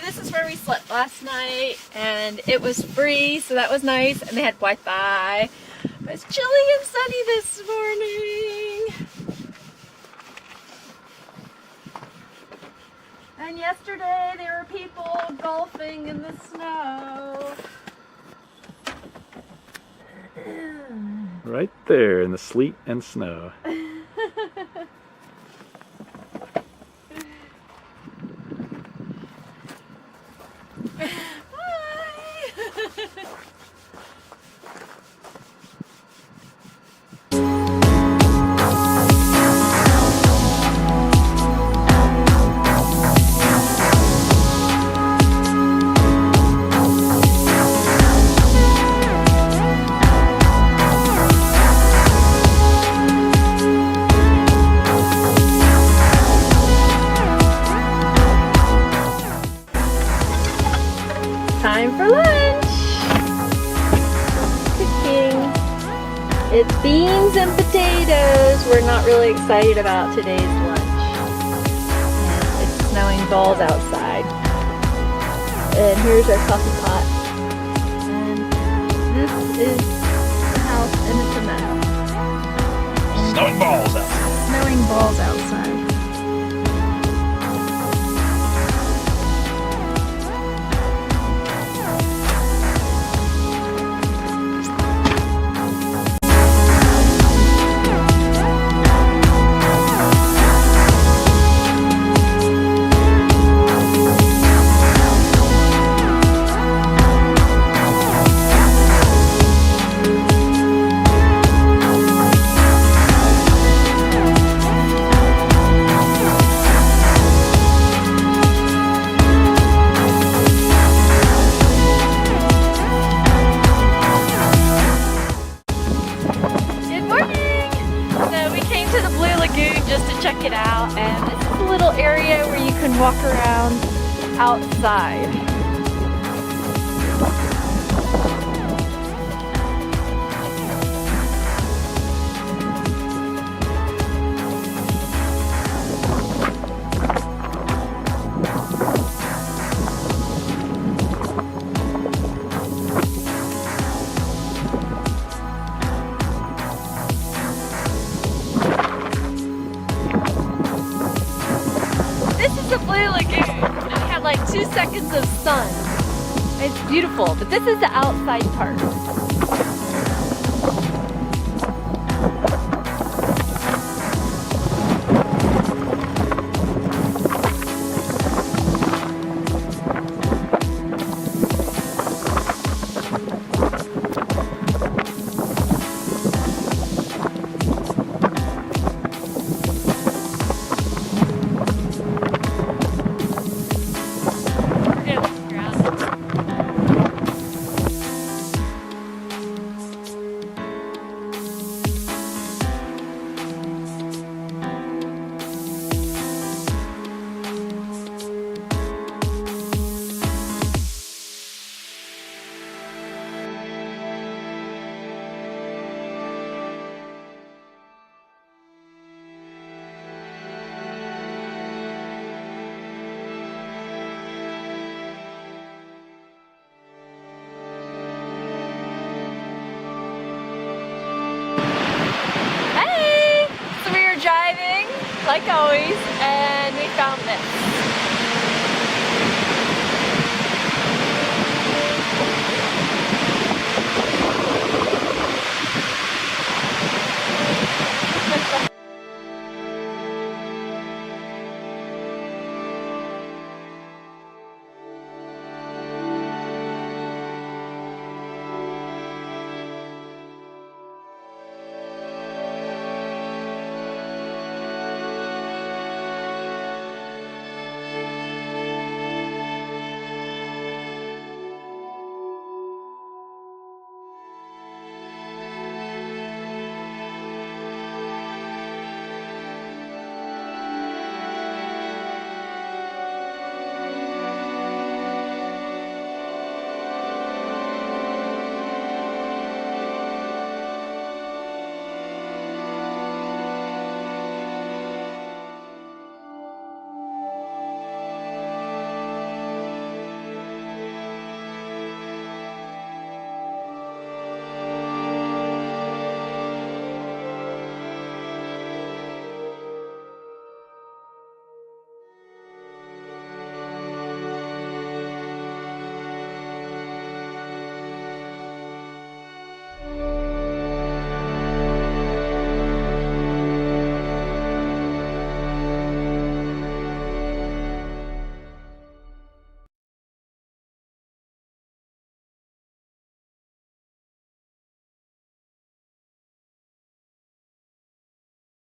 this is where we slept last night, and it was free, so that was nice, and they had Wi-Fi. It was chilly and sunny this morning. And yesterday there were people golfing in the snow. Right there in the sleet and snow. Time for lunch! Cooking. It's beans and potatoes. We're not really excited about today's lunch. And it's snowing balls outside. And here's our coffee pot. And this is the house, and it's a meadow. Snowing balls outside. Snowing balls outside. Blue Lagoon just to check it out, and this is a little area where you can walk around outside. This is the Blue Lagoon, and we have like 2 seconds of sun. It's beautiful, but this is the outside part. Driving, like always, and we found this.